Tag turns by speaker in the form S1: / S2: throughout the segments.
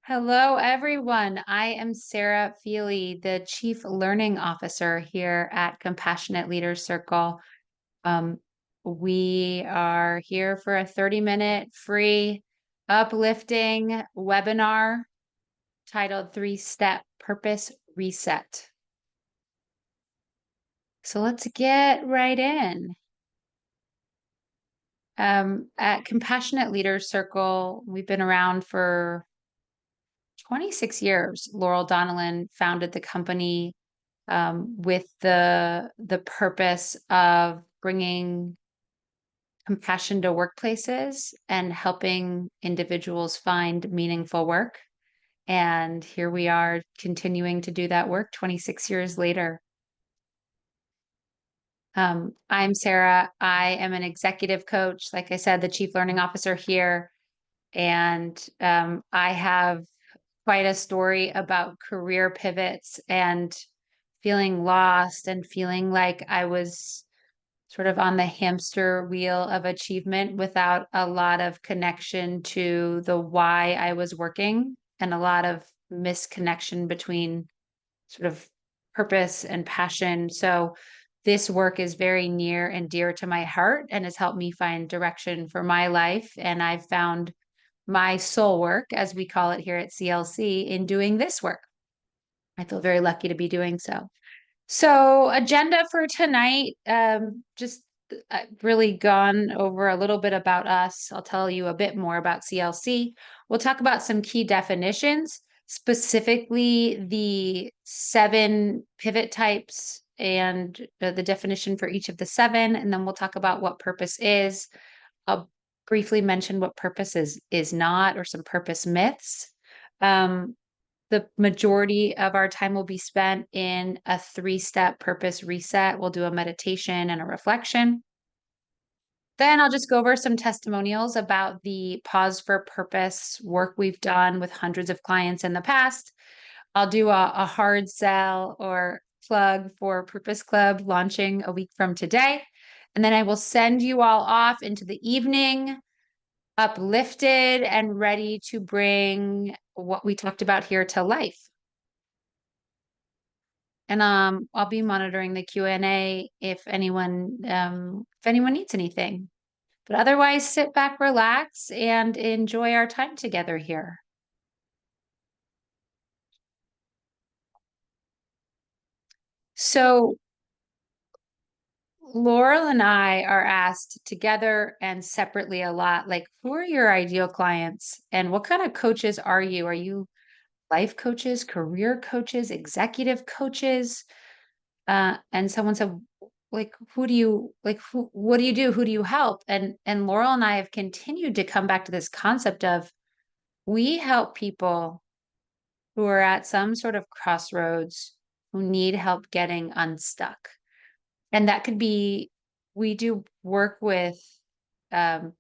S1: Hello, everyone. I am Sarah Feely, the Chief Learning Officer here at Compassionate Leaders Circle. Um, we are here for a 30-minute free uplifting webinar titled Three-Step Purpose Reset. So let's get right in. At Compassionate Leaders Circle, we've been around for 26 years. Laurel Donnellan founded the company with the purpose of bringing compassion to workplaces and helping individuals find meaningful work. And here we are continuing to do that work 26 years later. I'm Sarah. I am an executive coach, like I said, the Chief Learning Officer here. And I have quite a story about career pivots and feeling lost and feeling like I was sort of on the hamster wheel of achievement without a lot of connection to the why I was working and a lot of misconnection between sort of purpose and passion. So this work is very near and dear to my heart and has helped me find direction for my life. And I've found my soul work, as we call it here at CLC, in doing this work. I feel very lucky to be doing so. So, agenda for tonight, just really gone over a little bit about us. I'll tell you a bit more about CLC. We'll talk about some key definitions, specifically the 7 pivot types and the definition for each of the 7. And then we'll talk about what purpose is. I'll briefly mention what purpose is not, or some purpose myths. The majority of our time will be spent in a 3-step purpose reset. We'll do a meditation and a reflection. Then I'll just go over some testimonials about the Pause for Purpose work we've done with hundreds of clients in the past. I'll do a hard sell or plug for Purpose Club launching a week from today. And then I will send you all off into the evening, uplifted and ready to bring what we talked about here to life. And I'll be monitoring the Q&A if anyone needs anything. But otherwise, sit back, relax, and enjoy our time together here. So Laurel and I are asked together and separately a lot, like, who are your ideal clients and what kind of coaches are you? Are you life coaches, career coaches, executive coaches? And someone said, like, what do you do? Who do you help? And Laurel and I have continued to come back to this concept of we help people who are at some sort of crossroads, who need help getting unstuck. And that could be, we do work with um,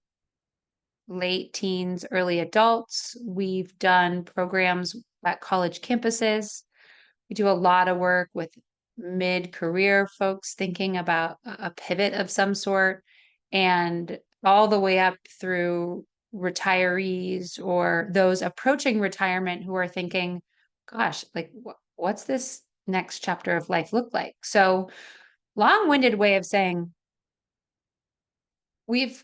S1: late teens, early adults. We've done programs at college campuses. We do a lot of work with mid-career folks thinking about a pivot of some sort, and all the way up through retirees or those approaching retirement who are thinking, gosh, like what's this next chapter of life look like? So long-winded way of saying we've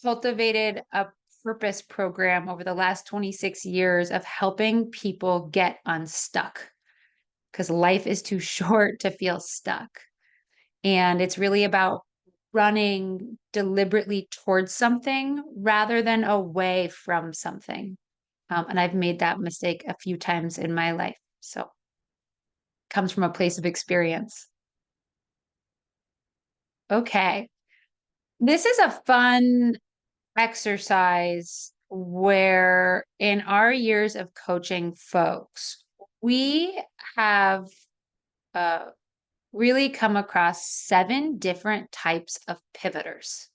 S1: cultivated a purpose program over the last 26 years of helping people get unstuck because life is too short to feel stuck. And it's really about running deliberately towards something rather than away from something. And I've made that mistake a few times in my life. So it comes from a place of experience. Okay. This is a fun exercise where in our years of coaching folks, we have really come across 7 different types of pivoters.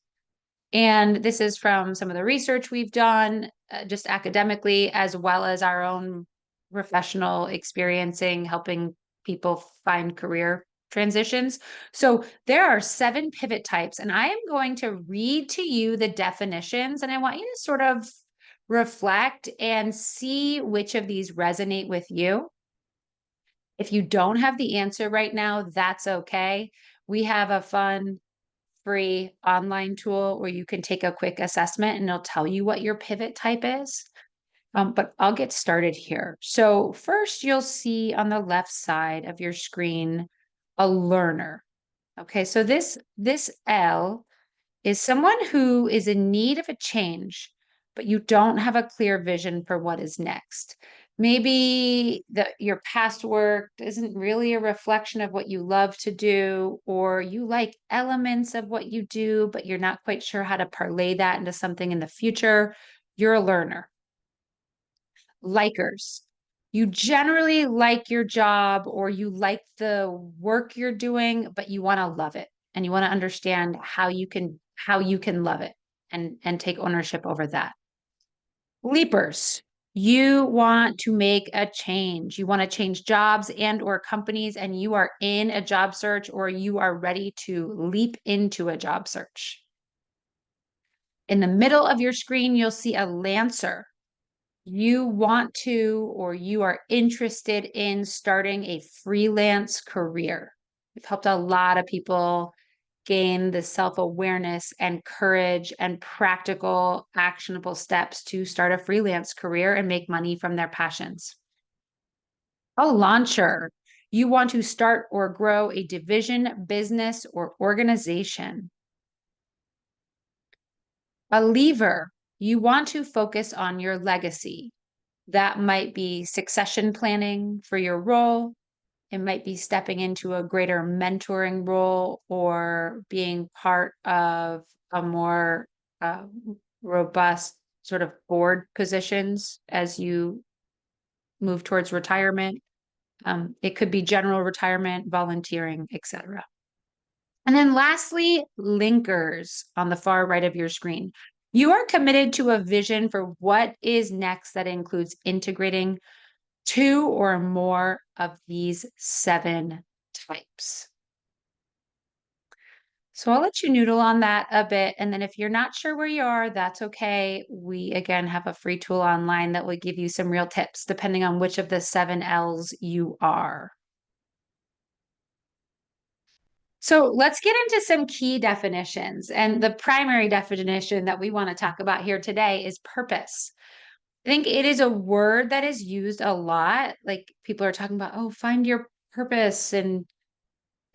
S1: And this is from some of the research we've done, just academically, as well as our own professional experiencing, helping people find career transitions. So there are 7 pivot types, and I am going to read to you the definitions, and I want you to sort of reflect and see which of these resonate with you. If you don't have the answer right now, that's okay. We have a fun, free online tool where you can take a quick assessment and it'll tell you what your pivot type is. But I'll get started here. So first you'll see on the left side of your screen, a learner. Okay, so this L is someone who is in need of a change, but you don't have a clear vision for what is next. Maybe your past work isn't really a reflection of what you love to do, or you like elements of what you do, but you're not quite sure how to parlay that into something in the future. You're a learner. Likers. You generally like your job or you like the work you're doing, but you want to love it and you want to understand how you can love it and take ownership over that. Leapers. You want to make a change. You want to change jobs and or companies and you are in a job search or you are ready to leap into a job search. In the middle of your screen, you'll see a Lancer. You want to or you are interested in starting a freelance career. We've helped a lot of people gain the self-awareness and courage and practical, actionable steps to start a freelance career and make money from their passions. A launcher. You want to start or grow a division, business, or organization. A leaver. You want to focus on your legacy. That might be succession planning for your role. It might be stepping into a greater mentoring role or being part of a more uh, robust sort of board positions as you move towards retirement. It could be general retirement, volunteering, etc. And then lastly, linkers on the far right of your screen. You are committed to a vision for what is next that includes integrating two or more of these 7 types. So I'll let you noodle on that a bit. And then if you're not sure where you are, that's okay. We again have a free tool online that will give you some real tips depending on which of the 7 L's you are. So let's get into some key definitions. And the primary definition that we want to talk about here today is purpose. I think it is a word that is used a lot. Like people are talking about, oh, find your purpose. And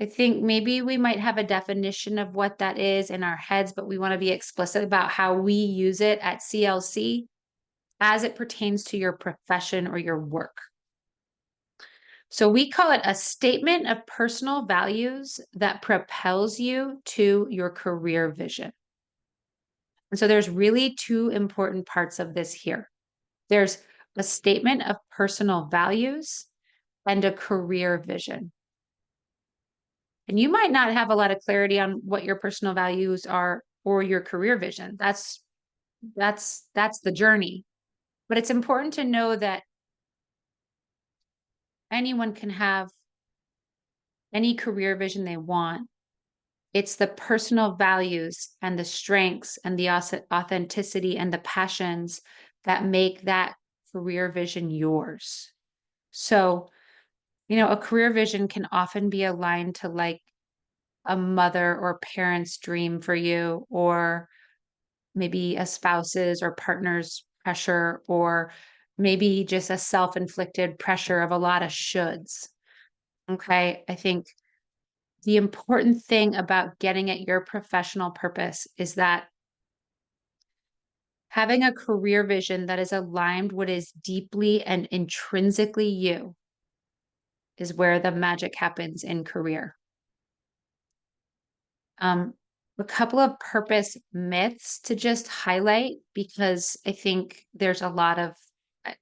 S1: I think maybe we might have a definition of what that is in our heads, but we want to be explicit about how we use it at CLC as it pertains to your profession or your work. So we call it a statement of personal values that propels you to your career vision. And so there's really 2 important parts of this here. There's a statement of personal values and a career vision. And you might not have a lot of clarity on what your personal values are or your career vision. That's the journey. But it's important to know that anyone can have any career vision they want. It's the personal values and the strengths and the authenticity and the passions that make that career vision yours. So, a career vision can often be aligned to like a mother or parent's dream for you, or maybe a spouse's or partner's pressure, or maybe just a self-inflicted pressure of a lot of shoulds. Okay. I think the important thing about getting at your professional purpose is that having a career vision that is aligned what is deeply and intrinsically you is where the magic happens in career. Um, a couple of purpose myths to just highlight because I think there's a lot of,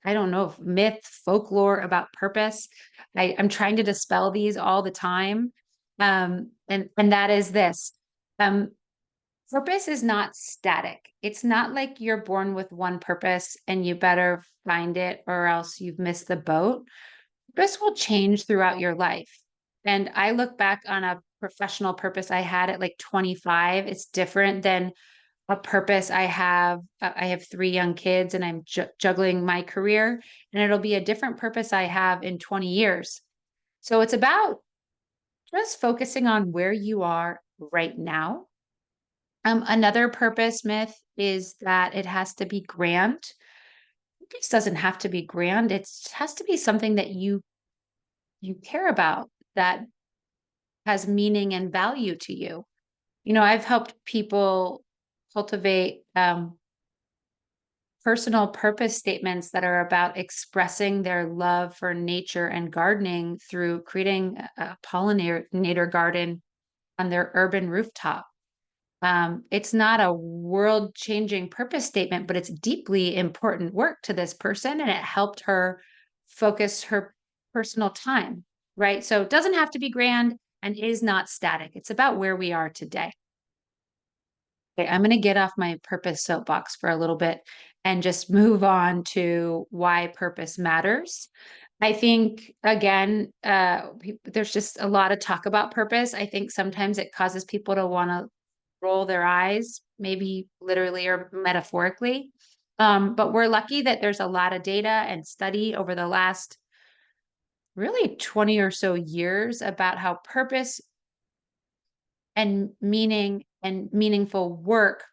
S1: I don't know, myth, folklore about purpose. I'm trying to dispel these all the time. And that is this. Purpose is not static. It's not like you're born with one purpose and you better find it or else you've missed the boat. Purpose will change throughout your life. And I look back on a professional purpose I had at like 25. It's different than a purpose I have 3 young kids and I'm juggling my career, and it'll be a different purpose I have in 20 years. So it's about just focusing on where you are right now. Another purpose myth is that it has to be grand. This doesn't have to be grand. It has to be something that you care about, that has meaning and value to you. I've helped people cultivate personal purpose statements that are about expressing their love for nature and gardening through creating a pollinator garden on their urban rooftop. It's not a world changing purpose statement, but it's deeply important work to this person. And it helped her focus her personal time, right? So it doesn't have to be grand and is not static. It's about where we are today. Okay, I'm going to get off my purpose soapbox for a little bit and just move on to why purpose matters. I think, again, there's just a lot of talk about purpose. I think sometimes it causes people to want to roll their eyes, maybe literally or metaphorically. But we're lucky that there's a lot of data and study over the last really 20 or so years about how purpose and meaning and meaningful work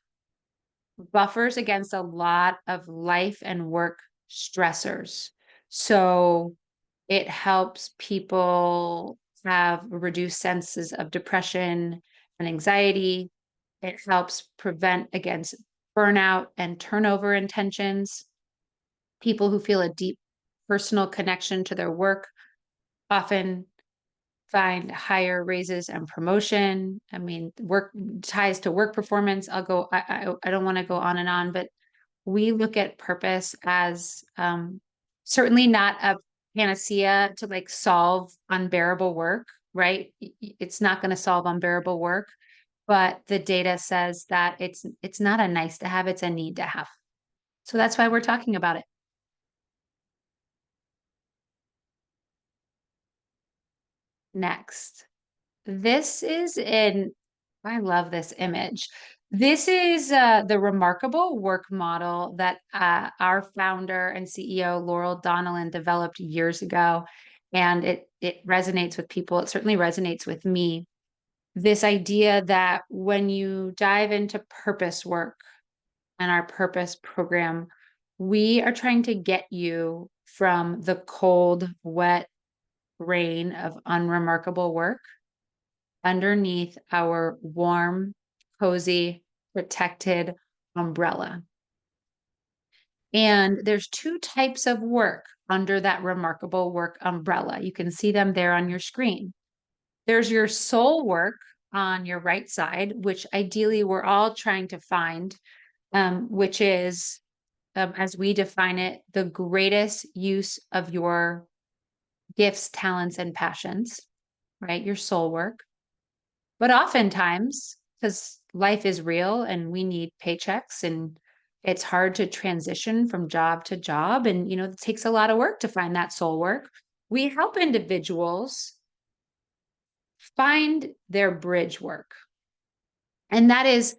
S1: buffers against a lot of life and work stressors. So it helps people have reduced senses of depression and anxiety. It helps prevent against burnout and turnover intentions. People who feel a deep personal connection to their work often find higher raises and promotion. I mean, work ties to work performance. I don't want to go on and on, but we look at purpose as certainly not a panacea to like solve unbearable work, right? It's not going to solve unbearable work, but the data says that it's not a nice to have, it's a need to have. So that's why we're talking about it. Next. This is in, I love this image. This is the remarkable work model that our founder and CEO, Laurel Donnellan, developed years ago. And it resonates with people. It certainly resonates with me. This idea that when you dive into purpose work and our purpose program, we are trying to get you from the cold, wet rain of unremarkable work underneath our warm, cozy, protected umbrella. And there's 2 types of work under that remarkable work umbrella. You can see them there on your screen. There's your soul work on your right side, which ideally we're all trying to find, which is, as we define it, the greatest use of your gifts, talents, and passions, right? Your soul work. But oftentimes, because life is real and we need paychecks and it's hard to transition from job to job, and it takes a lot of work to find that soul work. We help individuals find their bridge work. And that is,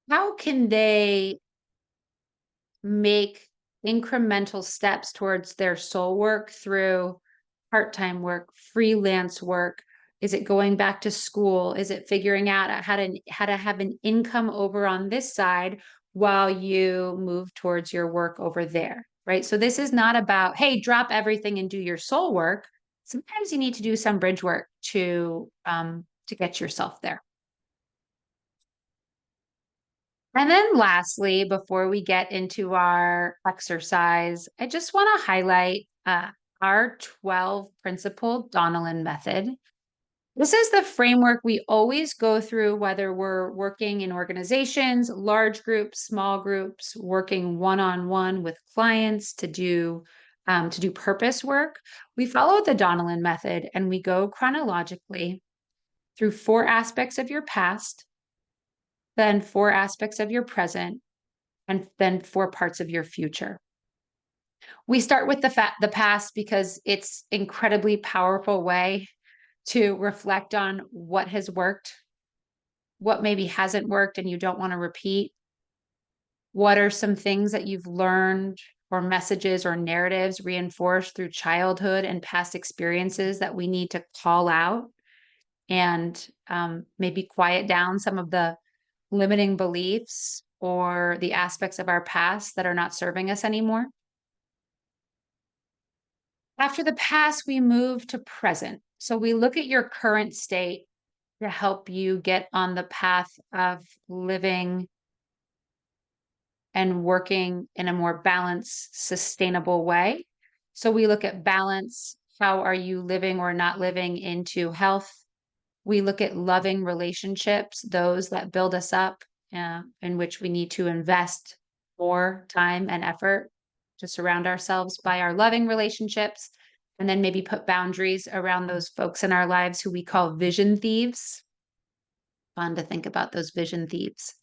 S1: how can they make incremental steps towards their soul work through part-time work, freelance work? Is it going back to school? Is it figuring out how to have an income over on this side while you move towards your work over there, right? So this is not about, hey, drop everything and do your soul work. Sometimes you need to do some bridge work to get yourself there. And then lastly, before we get into our exercise, I just want to highlight our 12 principle Donnellan method. This is the framework we always go through, whether we're working in organizations, large groups, small groups, working one-on-one with clients to do purpose work. We follow the Donnellan method and we go chronologically through 4 aspects of your past, then 4 aspects of your present, and then 4 parts of your future. We start with the past because it's incredibly powerful way to reflect on what has worked, what maybe hasn't worked and you don't want to repeat? What are some things that you've learned or messages or narratives reinforced through childhood and past experiences that we need to call out and maybe quiet down some of the limiting beliefs or the aspects of our past that are not serving us anymore? After the past, we move to present. So we look at your current state to help you get on the path of living and working in a more balanced, sustainable way. So we look at balance. How are you living or not living into health? We look at loving relationships, those that build us up, in which we need to invest more time and effort to surround ourselves by our loving relationships, and then maybe put boundaries around those folks in our lives who we call vision thieves. Fun to think about those vision thieves.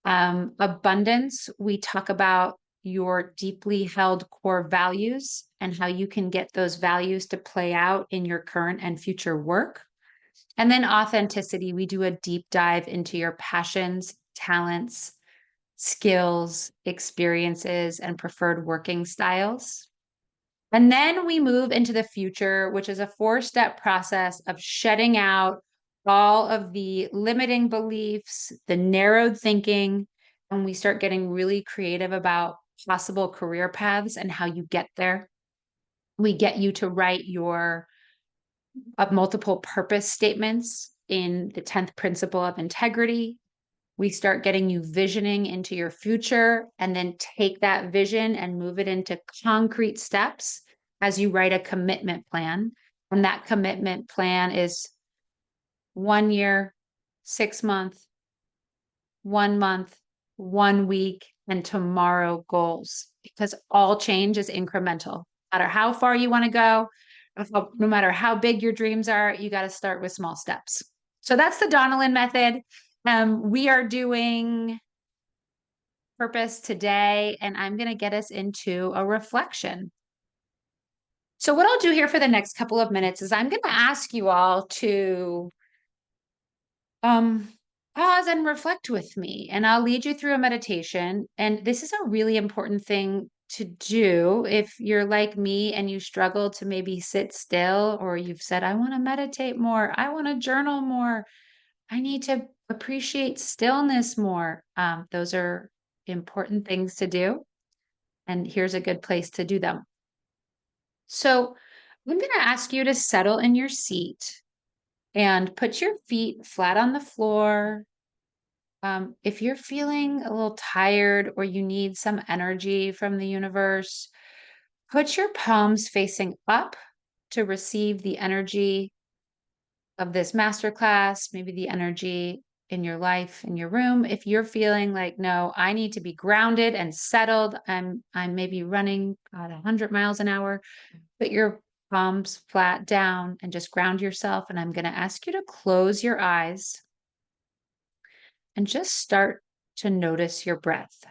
S1: Abundance, we talk about your deeply held core values and how you can get those values to play out in your current and future work. And then authenticity, we do a deep dive into your passions, talents, skills, experiences, and preferred working styles. And then we move into the future, which is a 4-step process of shedding out all of the limiting beliefs, the narrowed thinking, and we start getting really creative about possible career paths and how you get there. We get you to write your multiple purpose statements in the 10th principle of integrity. We start getting you visioning into your future and then take that vision and move it into concrete steps as you write a commitment plan. And that commitment plan is 1 year, 6 month, 1 month, 1 week, and tomorrow goals, because all change is incremental. No matter how far you want to go, no matter how big your dreams are, you got to start with small steps. So that's the Donnellan method. We are doing purpose today, and I'm going to get us into a reflection. So what I'll do here for the next couple of minutes is I'm going to ask you all to pause and reflect with me, and I'll lead you through a meditation. And this is a really important thing to do if you're like me and you struggle to maybe sit still, or you've said, I want to meditate more, I want to journal more, I need to appreciate stillness more. Those are important things to do. And here's a good place to do them. So I'm going to ask you to settle in your seat and put your feet flat on the floor. If you're feeling a little tired or you need some energy from the universe, put your palms facing up to receive the energy of this masterclass, maybe the energy in your life, in your room. If you're feeling like, no, I need to be grounded and settled, I'm maybe running at 100 miles an hour, put your palms flat down and just ground yourself. And I'm going to ask you to close your eyes and just start to notice your breath.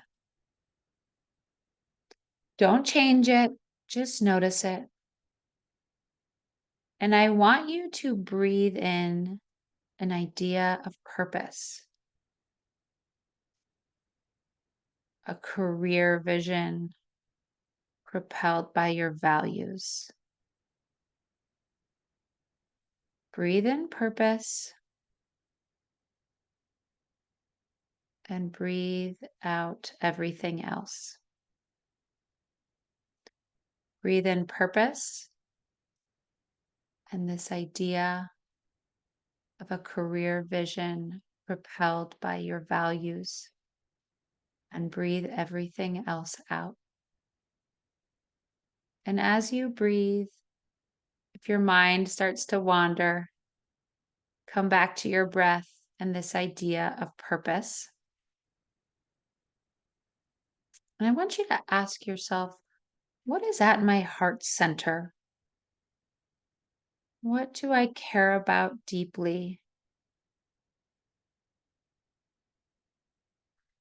S1: Don't change it, just notice it. And I want you to breathe in an idea of purpose, a career vision propelled by your values. Breathe in purpose and breathe out everything else. Breathe in purpose and this idea of a career vision propelled by your values, and breathe everything else out. And as you breathe, if your mind starts to wander, come back to your breath and this idea of purpose. And I want you to ask yourself, what is at my heart center? What do I care about deeply?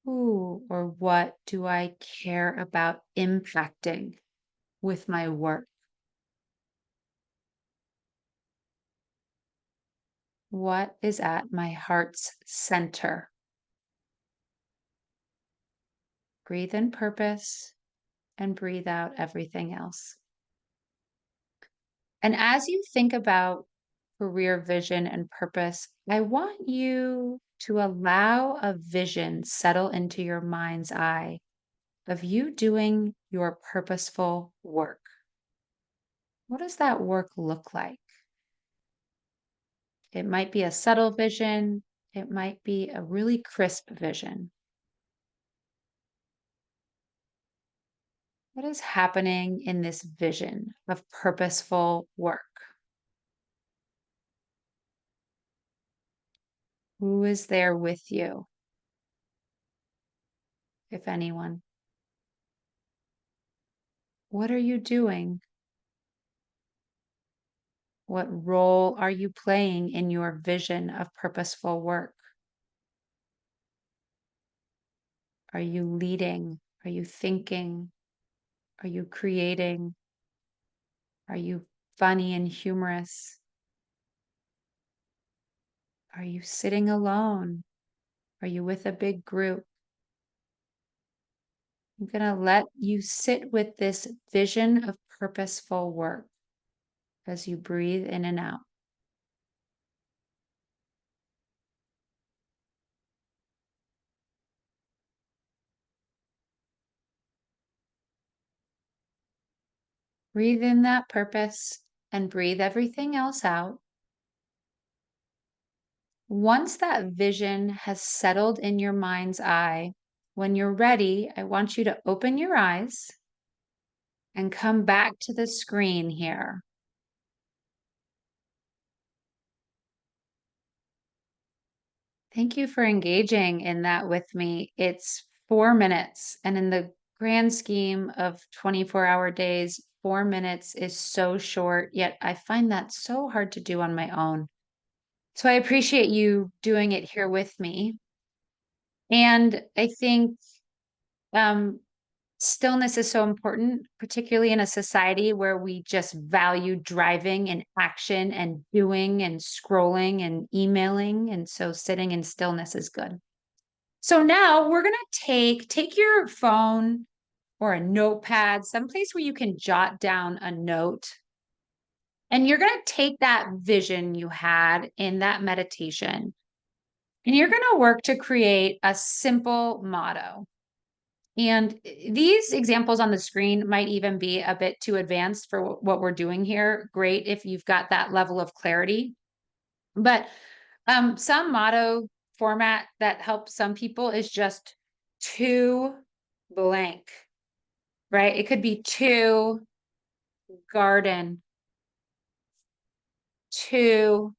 S1: Who or what do I care about impacting with my work? What is at my heart's center? Breathe in purpose and breathe out everything else. And as you think about career vision and purpose, I want you to allow a vision settle into your mind's eye of you doing your purposeful work. What does that work look like? It might be a subtle vision, it might be a really crisp vision. What is happening in this vision of purposeful work? Who is there with you, if anyone? What are you doing? What role are you playing in your vision of purposeful work? Are you leading? Are you thinking? Are you creating? Are you funny and humorous? Are you sitting alone? Are you with a big group? I'm going to let you sit with this vision of purposeful work as you breathe in and out. Breathe in that purpose and breathe everything else out. Once that vision has settled in your mind's eye, when you're ready, I want you to open your eyes and come back to the screen here. Thank you for engaging in that with me. It's 4 minutes, and in the grand scheme of 24-hour days, 4 minutes is so short, yet I find that so hard to do on my own. So I appreciate you doing it here with me. And I think um, stillness is so important, particularly in a society where we just value driving and action and doing and scrolling and emailing. And so sitting in stillness is good. So now we're going to take your phone or a notepad, someplace where you can jot down a note. And you're going to take that vision you had in that meditation, and you're going to work to create a simple motto. And these examples on the screen might even be a bit too advanced for what we're doing here. Great if you've got that level of clarity. But some motto format that helps some people is just to blank, right? It could be to garden, to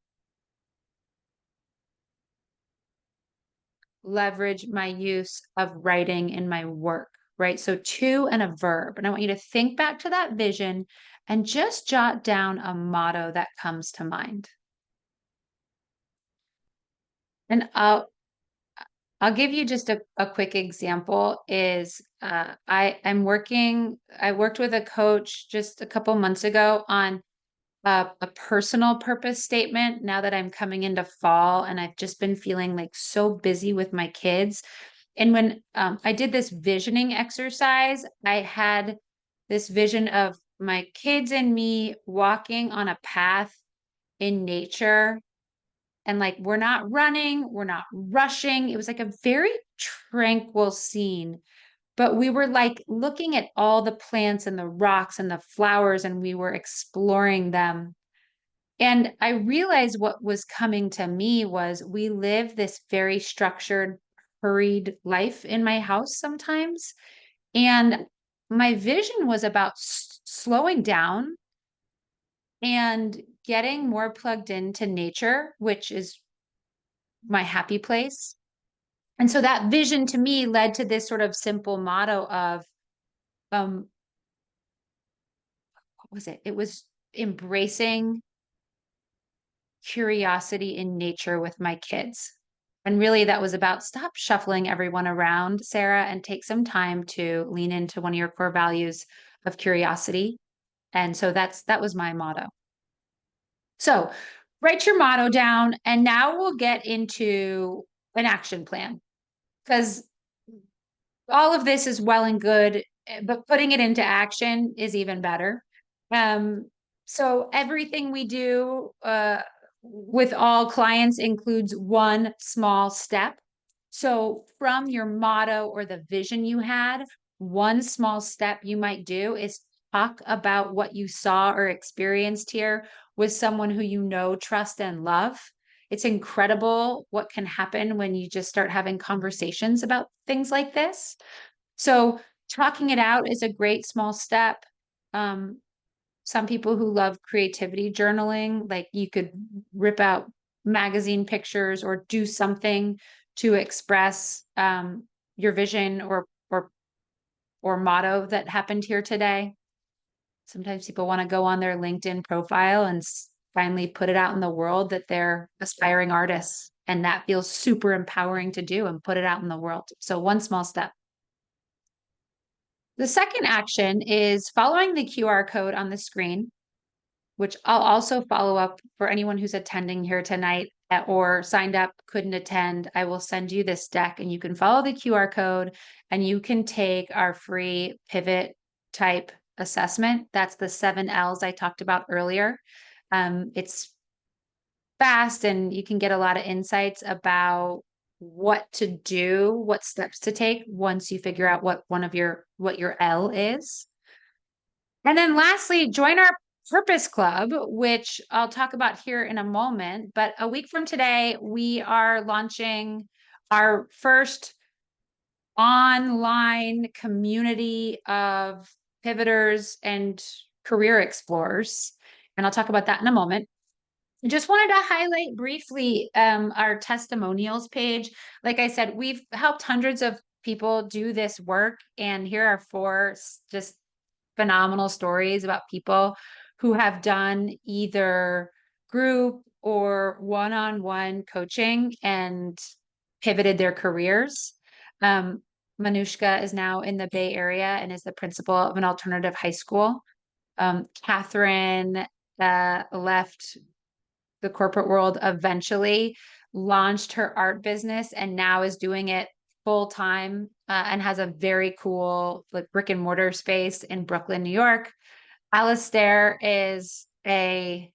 S1: leverage my use of writing in my work, right? So to and a verb. And I want you to think back to that vision and just jot down a motto that comes to mind. And I'll give you just a quick example is I worked with a coach just a couple months ago on a personal purpose statement now that I'm coming into fall and I've just been feeling like so busy with my kids. And when I did this visioning exercise, I had this vision of my kids and me walking on a path in nature. And like, we're not running, we're not rushing. It was like a very tranquil scene. But we were like looking at all the plants and the rocks and the flowers, and we were exploring them. And I realized what was coming to me was we live this very structured, hurried life in my house sometimes. And my vision was about slowing down and getting more plugged into nature, which is my happy place. And so that vision to me led to this sort of simple motto of, what was it? It was embracing curiosity in nature with my kids. And really, that was about stop shuffling everyone around, Sarah, and take some time to lean into one of your core values of curiosity. And so that was my motto. So write your motto down, and now we'll get into an action plan because all of this is well and good, but putting it into action is even better. Um, so everything we do with all clients includes one small step. So from your motto or the vision you had, one small step you might do is talk about what you saw or experienced here with someone who you know, trust, and love. It's incredible what can happen when you just start having conversations about things like this. So talking it out is a great small step. Um, some people who love creativity journaling, like you could rip out magazine pictures or do something to express your vision or motto that happened here today. Sometimes people want to go on their LinkedIn profile and finally put it out in the world that they're aspiring artists. And that feels super empowering to do and put it out in the world. So one small step. The second action is following the QR code on the screen, which I'll also follow up for anyone who's attending here tonight or signed up, couldn't attend. I will send you this deck and you can follow the QR code and you can take our free pivot type assessment. That's the 7 L's I talked about earlier. It's fast and you can get a lot of insights about what to do, what steps to take once you figure out what your L is. And then lastly, join our Purpose Club, which I'll talk about here in a moment. But a week from today, we are launching our first online community of pivoters and career explorers. And I'll talk about that in a moment. Just wanted to highlight briefly our testimonials page. Like I said, we've helped hundreds of people do this work, and here are four just phenomenal stories about people who have done either group or one-on-one coaching and pivoted their careers. Manushka is now in the Bay Area and is the principal of an alternative high school. Catherine left the corporate world eventually, launched her art business, and now is doing it full time and has a very cool like brick and mortar space in Brooklyn, New York. Alistair is a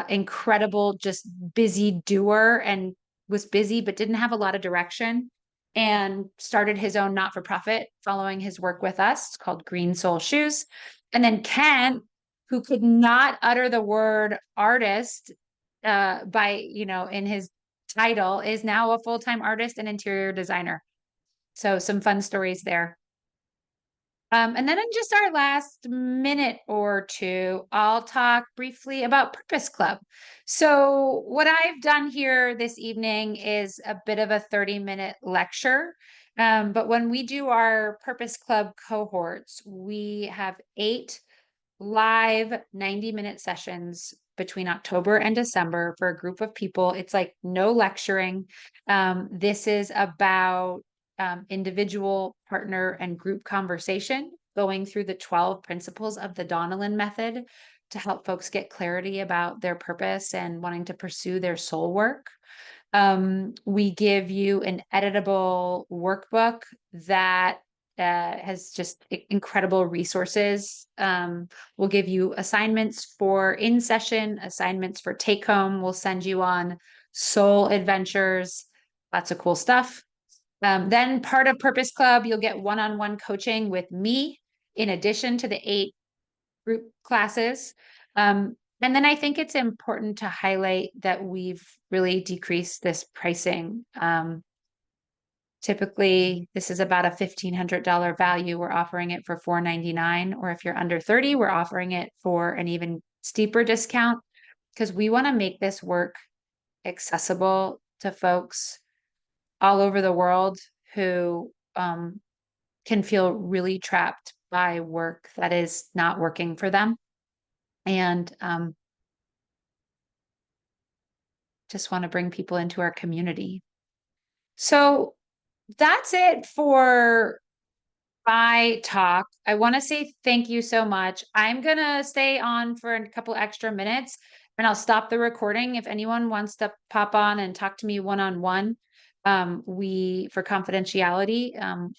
S1: incredible, just busy doer and was busy but didn't have a lot of direction and started his own not-for-profit following his work with us. It's called Green Soul Shoes. And then Kent, who could not utter the word artist in his title, is now a full-time artist and interior designer. So some fun stories there. And then in just our last minute or two, I'll talk briefly about Purpose Club. So what I've done here this evening is a bit of a 30-minute lecture. But when we do our Purpose Club cohorts, we have 8 live 90-minute sessions between October and December for a group of people. It's like no lecturing. This is about individual, partner, and group conversation, going through the 12 principles of the Donnellan method to help folks get clarity about their purpose and wanting to pursue their soul work. We give you an editable workbook that has just incredible resources. We'll give you assignments for in session, assignments for take home. We'll send you on soul adventures, lots of cool stuff. Then part of Purpose Club, you'll get one-on-one coaching with me in addition to the 8 group classes. And then I think it's important to highlight that we've really decreased this pricing. Typically, this is about a $1,500 value. We're offering it for $499, or if you're under 30, we're offering it for an even steeper discount because we want to make this work accessible to folks all over the world who can feel really trapped by work that is not working for them. And just want to bring people into our community. So that's it for my talk. I want to say thank you so much. I'm going to stay on for a couple extra minutes and I'll stop the recording if anyone wants to pop on and talk to me one-on-one. For confidentiality,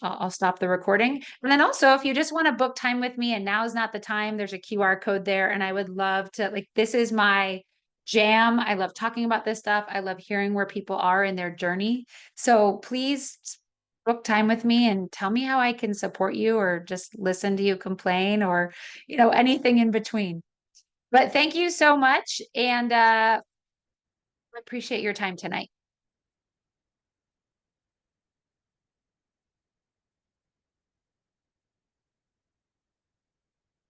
S1: I'll stop the recording. And then also, if you just want to book time with me and now is not the time, there's a QR code there. And I would love to, like, this is my jam. I love talking about this stuff. I love hearing where people are in their journey. So please book time with me and tell me how I can support you, or just listen to you complain, or, anything in between. But thank you so much. And I appreciate your time tonight.